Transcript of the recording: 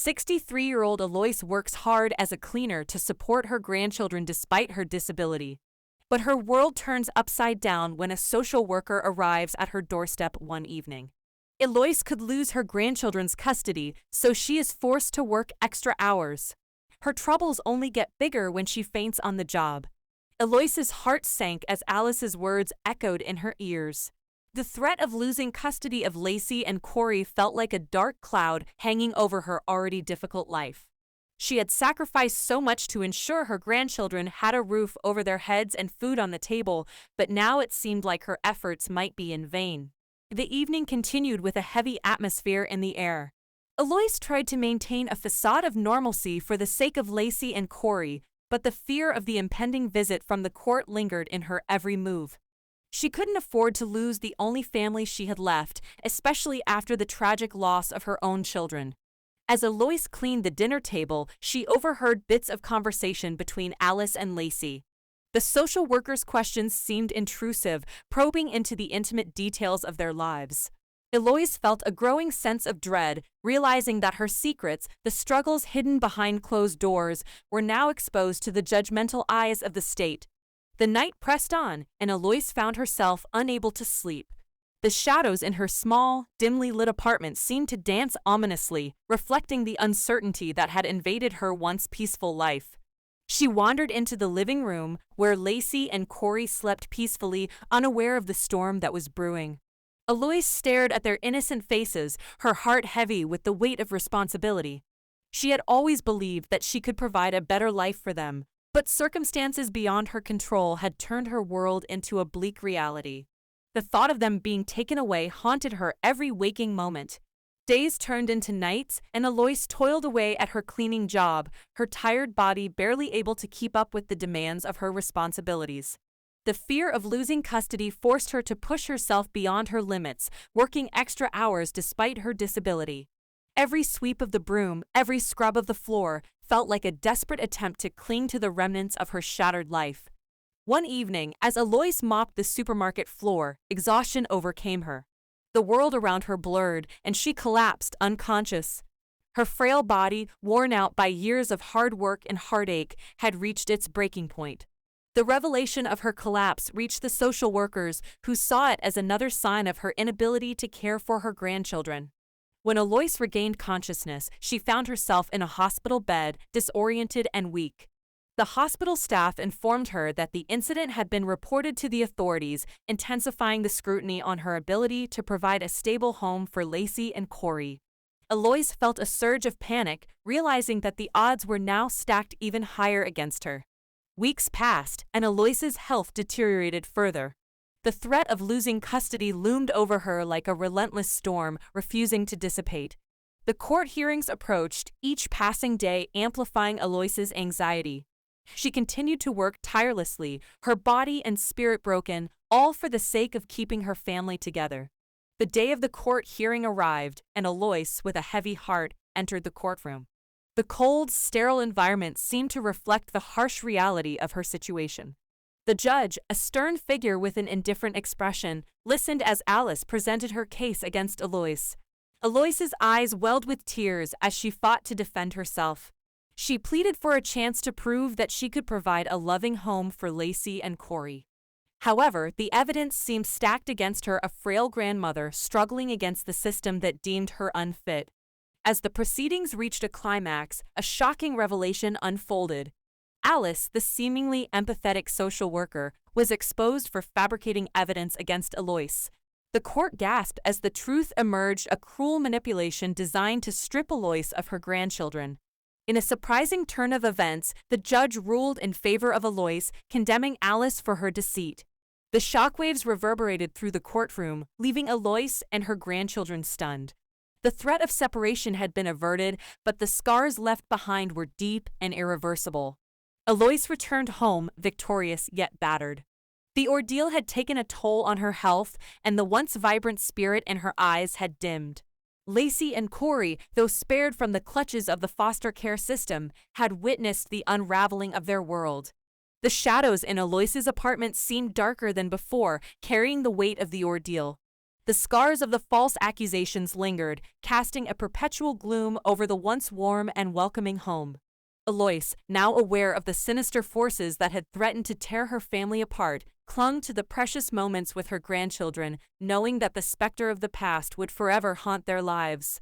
63-year-old Alois works hard as a cleaner to support her grandchildren despite her disability. But her world turns upside down when a social worker arrives at her doorstep one evening. Alois could lose her grandchildren's custody, so she is forced to work extra hours. Her troubles only get bigger when she faints on the job. Alois's heart sank as Alice's words echoed in her ears. The threat of losing custody of Lacey and Corey felt like a dark cloud hanging over her already difficult life. She had sacrificed so much to ensure her grandchildren had a roof over their heads and food on the table, but now it seemed like her efforts might be in vain. The evening continued with a heavy atmosphere in the air. Alois tried to maintain a facade of normalcy for the sake of Lacey and Corey, but the fear of the impending visit from the court lingered in her every move. She couldn't afford to lose the only family she had left, especially after the tragic loss of her own children. As Alois cleaned the dinner table, she overheard bits of conversation between Alice and Lacey. The social worker's questions seemed intrusive, probing into the intimate details of their lives. Alois felt a growing sense of dread, realizing that her secrets, the struggles hidden behind closed doors, were now exposed to the judgmental eyes of the state. The night pressed on, and Alois found herself unable to sleep. The shadows in her small, dimly lit apartment seemed to dance ominously, reflecting the uncertainty that had invaded her once peaceful life. She wandered into the living room, where Lacey and Corey slept peacefully, unaware of the storm that was brewing. Alois stared at their innocent faces, her heart heavy with the weight of responsibility. She had always believed that she could provide a better life for them, but circumstances beyond her control had turned her world into a bleak reality. The thought of them being taken away haunted her every waking moment. Days turned into nights, and Alois toiled away at her cleaning job, her tired body barely able to keep up with the demands of her responsibilities. The fear of losing custody forced her to push herself beyond her limits, working extra hours despite her disability. Every sweep of the broom, every scrub of the floor, felt like a desperate attempt to cling to the remnants of her shattered life. One evening, as Alois mopped the supermarket floor, exhaustion overcame her. The world around her blurred, and she collapsed unconscious. Her frail body, worn out by years of hard work and heartache, had reached its breaking point. The revelation of her collapse reached the social workers, who saw it as another sign of her inability to care for her grandchildren. When Alois regained consciousness, she found herself in a hospital bed, disoriented and weak. The hospital staff informed her that the incident had been reported to the authorities, intensifying the scrutiny on her ability to provide a stable home for Lacey and Corey. Alois felt a surge of panic, realizing that the odds were now stacked even higher against her. Weeks passed, and Alois's health deteriorated further. The threat of losing custody loomed over her like a relentless storm, refusing to dissipate. The court hearings approached, each passing day amplifying Alois's anxiety. She continued to work tirelessly, her body and spirit broken, all for the sake of keeping her family together. The day of the court hearing arrived, and Alois, with a heavy heart, entered the courtroom. The cold, sterile environment seemed to reflect the harsh reality of her situation. The judge, a stern figure with an indifferent expression, listened as Alice presented her case against Alois. Alois's eyes welled with tears as she fought to defend herself. She pleaded for a chance to prove that she could provide a loving home for Lacey and Corey. However, the evidence seemed stacked against her, a frail grandmother struggling against the system that deemed her unfit. As the proceedings reached a climax, a shocking revelation unfolded. Alice, the seemingly empathetic social worker, was exposed for fabricating evidence against Alois. The court gasped as the truth emerged, a cruel manipulation designed to strip Alois of her grandchildren. In a surprising turn of events, the judge ruled in favor of Alois, condemning Alice for her deceit. The shockwaves reverberated through the courtroom, leaving Alois and her grandchildren stunned. The threat of separation had been averted, but the scars left behind were deep and irreversible. Alois returned home, victorious yet battered. The ordeal had taken a toll on her health, and the once vibrant spirit in her eyes had dimmed. Lacey and Corey, though spared from the clutches of the foster care system, had witnessed the unraveling of their world. The shadows in Alois's apartment seemed darker than before, carrying the weight of the ordeal. The scars of the false accusations lingered, casting a perpetual gloom over the once warm and welcoming home. Eloise, now aware of the sinister forces that had threatened to tear her family apart, clung to the precious moments with her grandchildren, knowing that the specter of the past would forever haunt their lives.